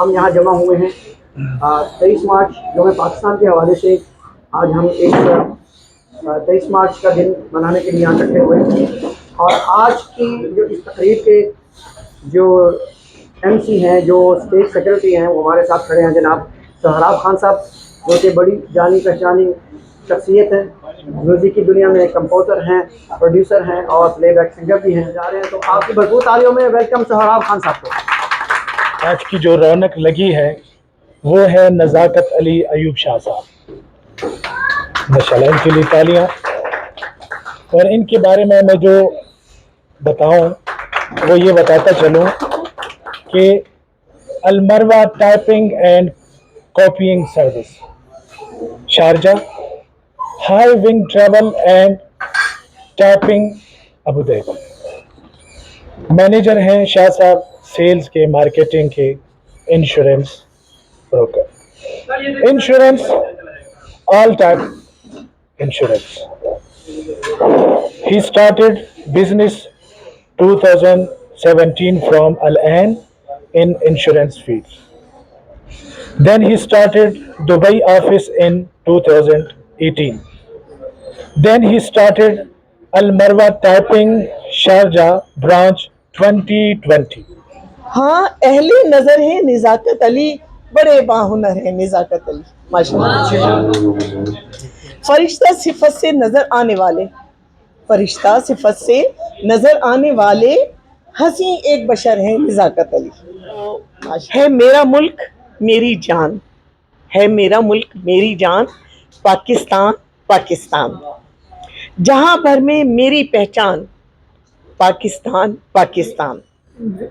हम यहाँ जमा हुए हैं 23 मार्च यौम पाकिस्तान के हवाले से। आज हम एक 23 मार्च का दिन मनाने के लिए यहाँ इकट्ठे हुए हैं और आज की जो इस तकरीब के जो MC हैं, जो स्टेट सेक्रेटरी हैं, वो हमारे साथ खड़े हैं जनाब सोहराब खान साहब, जो कि बड़ी जानी पहचानी शख्सियत है। म्यूज़िक की दुनिया में कंपोज़र हैं, प्रोड्यूसर हैं और प्लेबैक सिंगर भी हैं। जा रहे हैं तो आपकी भरपूर तालियों में वेलकम सोहराब खान साहब को। आज की जो रौनक लगी है वो है नज़ाकत अली अयूब शाह साहब, माशाल्लाह, इनके लिए तालियां। और इनके बारे में मैं जो बताऊं वो ये बताता चलूं कि Almarwa typing and copying service Sharjah, high wing travel and typing Abu Dhabi. Manager हैं शाह साहब, सेल्स के, मार्केटिंग के, insurance broker, insurance all type insurance. He started business 2017 from Al Ain in insurance field. Then he started Dubai office in 2018. Then he started Al Marwa Typing Sharjah branch 2020. हाँ, अहले नज़र है निज़ाकत अली, बड़े बाहुनर है निज़ाकत अली, माशाल्लाह। फरिश्ता सिफत से नज़र आने वाले, फरिश्ता सिफत से नज़र आने वाले हंसी एक बशर है निज़ाकत अली। है मेरा मुल्क मेरी जान, है मेरा मुल्क मेरी जान, पाकिस्तान पाकिस्तान, जहाँ भर में मेरी पहचान, पाकिस्तान पाकिस्तान।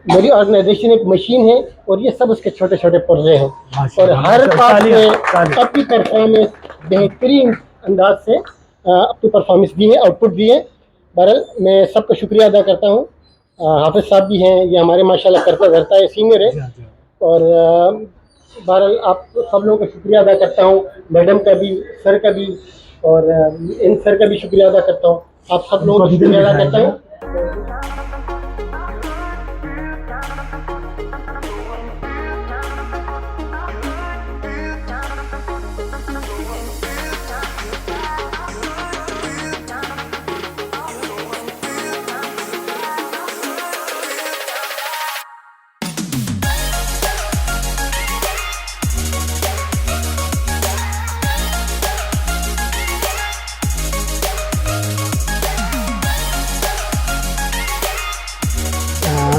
मेरी ऑर्गेनाइजेशन एक मशीन है और ये सब उसके छोटे छोटे पुर्जे हैं और हर पार्ट में अपनी परफॉर्मेंस बेहतरीन अंदाज से अपनी परफॉर्मेंस दी है, आउटपुट दी है। बहरहाल मैं सबका शुक्रिया अदा करता हूँ। हाफिज साहब भी हैं, ये हमारे माशाल्लाह करता धरता है, सीनियर है। और बहरहाल आप सब लोगों का शुक्रिया अदा करता हूँ, मैडम का भी, सर का भी, और इन सर का भी शुक्रिया अदा करता हूँ। आप सब लोगों का शुक्रिया अदा करता हूँ।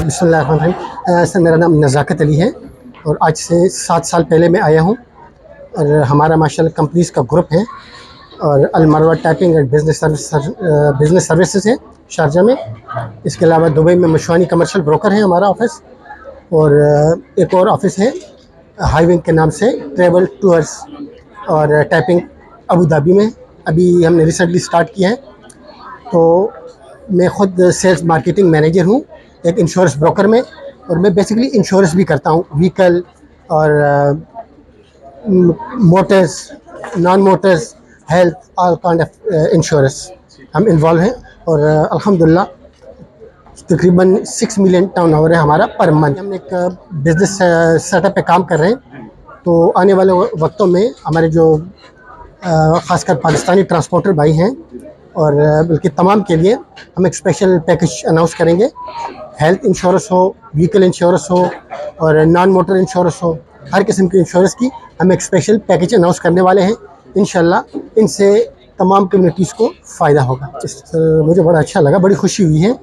बिस्मिल्लाहिर्रहमानिर्रहीम। सर, मेरा नाम नज़ाकत अली है और आज से 7 साल पहले मैं आया हूँ और हमारा माशाल्लाह कंपनीज का ग्रुप है और अलमरवा टाइपिंग एंड बिज़नेस सर्विसेज है शारजा में। इसके अलावा दुबई में मशवानी कमर्शियल ब्रोकर है हमारा ऑफिस, और एक और ऑफिस है हाईविंग के नाम से ट्रैवल टूर्स और टाइपिंग अबू धाबी में। अभी हमने रिसेंटली स्टार्ट किया है। तो मैं ख़ुद सेल्स मार्केटिंग मैनेजर हूँ एक इंश्योरेंस ब्रोकर में, और मैं बेसिकली इंश्योरेंस भी करता हूँ, व्हीकल और Motors, non Motors, health, all kind of insurance हम इन्वॉल्व हैं। और अल्हम्दुलिल्लाह तकरीबन 6 मिलियन टर्न ओवर है हमारा पर मंथ। हम एक बिज़नेस सेटअप पे काम कर रहे हैं, तो आने वाले वक्तों में हमारे जो ख़ासकर पाकिस्तानी ट्रांसपोर्टर भाई हैं और बल्कि तमाम के लिए हम एक स्पेशल पैकेज अनाउंस करेंगे। हेल्थ इंश्योरेंस हो, व्हीकल इंश्योरेंस हो और नॉन मोटर इंश्योरेंस हो, हर किस्म की इंश्योरेंस की हम एक स्पेशल पैकेज अनाउंस करने वाले हैं। इंशाल्लाह इनसे तमाम कम्युनिटीज़ को फ़ायदा होगा। मुझे बड़ा अच्छा लगा, बड़ी खुशी हुई है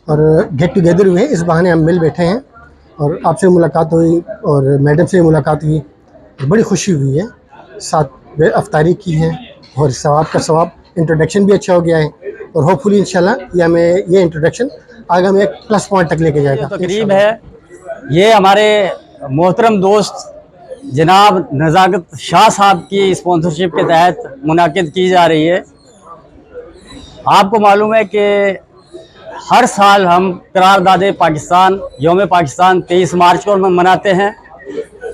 और गेट टुगेदर हुए, इस बहाने हम मिल बैठे हैं और आपसे मुलाकात हुई और मैडम से मुलाकात हुई, बड़ी खुशी हुई है। साथ अफ्तारी की है और सवाब का सवाब, इंट्रोडक्शन भी अच्छा हो गया है और होपफुली इंशाल्लाह ये इंट्रोडक्शन आगे में एक प्लस पॉइंट तक लेके जाएगा। तो करीब है, ये हमारे मोहतरम दोस्त जनाब नज़ाकत शाह साहब की स्पॉन्सरशिप के तहत मुनाकिद की जा रही है। आपको मालूम है कि हर साल हम करारदाद पाकिस्तान यौम पाकिस्तान 23 मार्च को मनाते हैं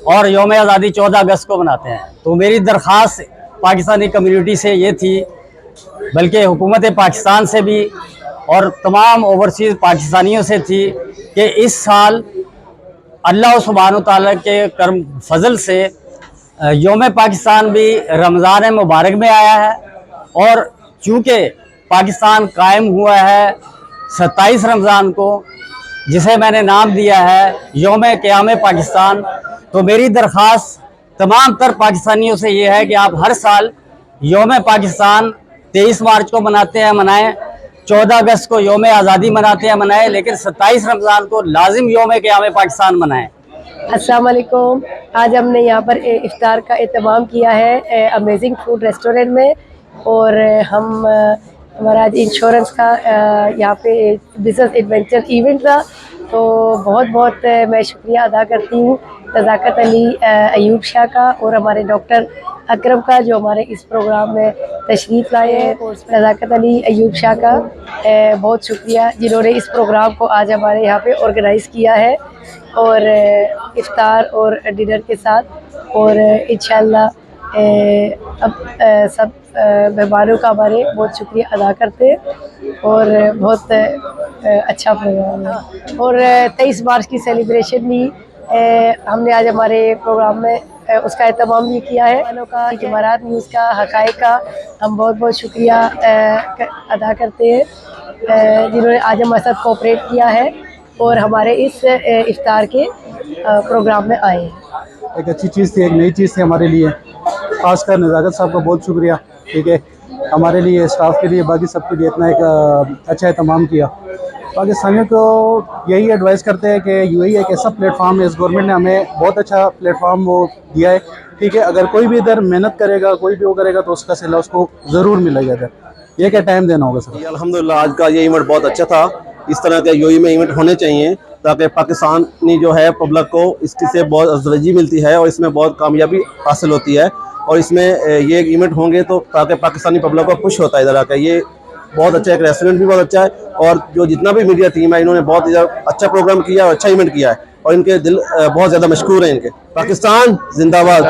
और यौम आज़ादी 14 अगस्त को मनाते हैं। तो मेरी दरख्वास्त पाकिस्तानी कम्युनिटी से ये थी, बल्कि हुकूमत पाकिस्तान से भी और तमाम ओवरसीज़ पाकिस्तानियों से थी, कि इस साल अल्लाह सुब्हानहू तआला के करम फजल से यौम पाकिस्तान भी रमज़ान मुबारक में आया है और चूँकि पाकिस्तान कायम हुआ है 27 रमज़ान को, जिसे मैंने नाम दिया है यौम क़याम पाकिस्तान। तो मेरी दरख्वास्त तमाम तर पाकिस्तानियों से ये है कि आप हर साल यौम पाकिस्तान 23 मार्च को मनाएं, 14 अगस्त को यौम आज़ादी मनाएं, लेकिन 27 रमज़ान को लाजिम यौम क़याम पाकिस्तान मनाएं। अस्सलाम वालेकुम। आज हमने यहाँ पर इफ्तार का एहतमाम किया है अमेजिंग फूड रेस्टोरेंट में, और हमारा आज इंश्योरेंस का यहाँ पे बिजनेस एडवेंचर इवेंट था। तो बहुत बहुत मैं शुक्रिया अदा करती हूँ नज़ाकत अली अयूब शाह का और हमारे डॉक्टर अकरम का, जो हमारे इस प्रोग्राम में तशरीफ़ लाए हैं। और नज़ाकत अली अयूब शाह का बहुत शुक्रिया, जिन्होंने इस प्रोग्राम को आज हमारे यहाँ पे ऑर्गेनाइज़ किया है और इफ्तार और डिनर के साथ। और इंशाल्लाह अब सब मेहमानों का हमारे बहुत शुक्रिया अदा करते हैं और बहुत अच्छा प्रोग्राम है। और 23 मार्च की सेलिब्रेशन भी हमने आज हमारे प्रोग्राम में उसका एहतमाम भी किया है। का जमारात न्यूज़ का हक़ाइक़ का हम बहुत बहुत शुक्रिया अदा करते हैं, जिन्होंने आज हमारे साथ कोऑपरेट किया है और हमारे इस इफ्तार के प्रोग्राम में आए हैं। एक अच्छी चीज़ थी, एक नई चीज़ थी हमारे लिए, खासकर नज़ाकत साहब का बहुत शुक्रिया, ठीक है, हमारे लिए, स्टाफ के लिए, बाकी सबके लिए इतना एक अच्छा एहतमाम किया। पाकिस्तानियों को यही एडवाइस करते हैं कि यूएई एक ऐसा प्लेटफॉर्म है, इस गवर्नमेंट ने हमें बहुत अच्छा प्लेटफॉर्म वो दिया है, ठीक है। अगर कोई भी इधर मेहनत करेगा, कोई भी वो करेगा तो उसका सिला उसको ज़रूर मिलेगा। इधर ये क्या टाइम देना होगा सर। अल्हम्दुलिल्लाह आज का ये इवेंट बहुत अच्छा था। इस तरह के यूएई में इवेंट होने चाहिए ताकि पाकिस्तानी जो है पब्लिक को इसकी से बहुत अफजलगी मिलती है और इसमें बहुत कामयाबी हासिल होती है। और इसमें ये इवेंट होंगे तो ताकि पाकिस्तानी पब्लिक को खुश होता है इधर आकर। ये बहुत अच्छा, एक रेस्टोरेंट भी बहुत अच्छा है और जो जितना भी मीडिया टीम है इन्होंने बहुत अच्छा प्रोग्राम किया और अच्छा इवेंट किया है और इनके दिल बहुत ज़्यादा मशहूर हैं इनके। पाकिस्तान जिंदाबाद।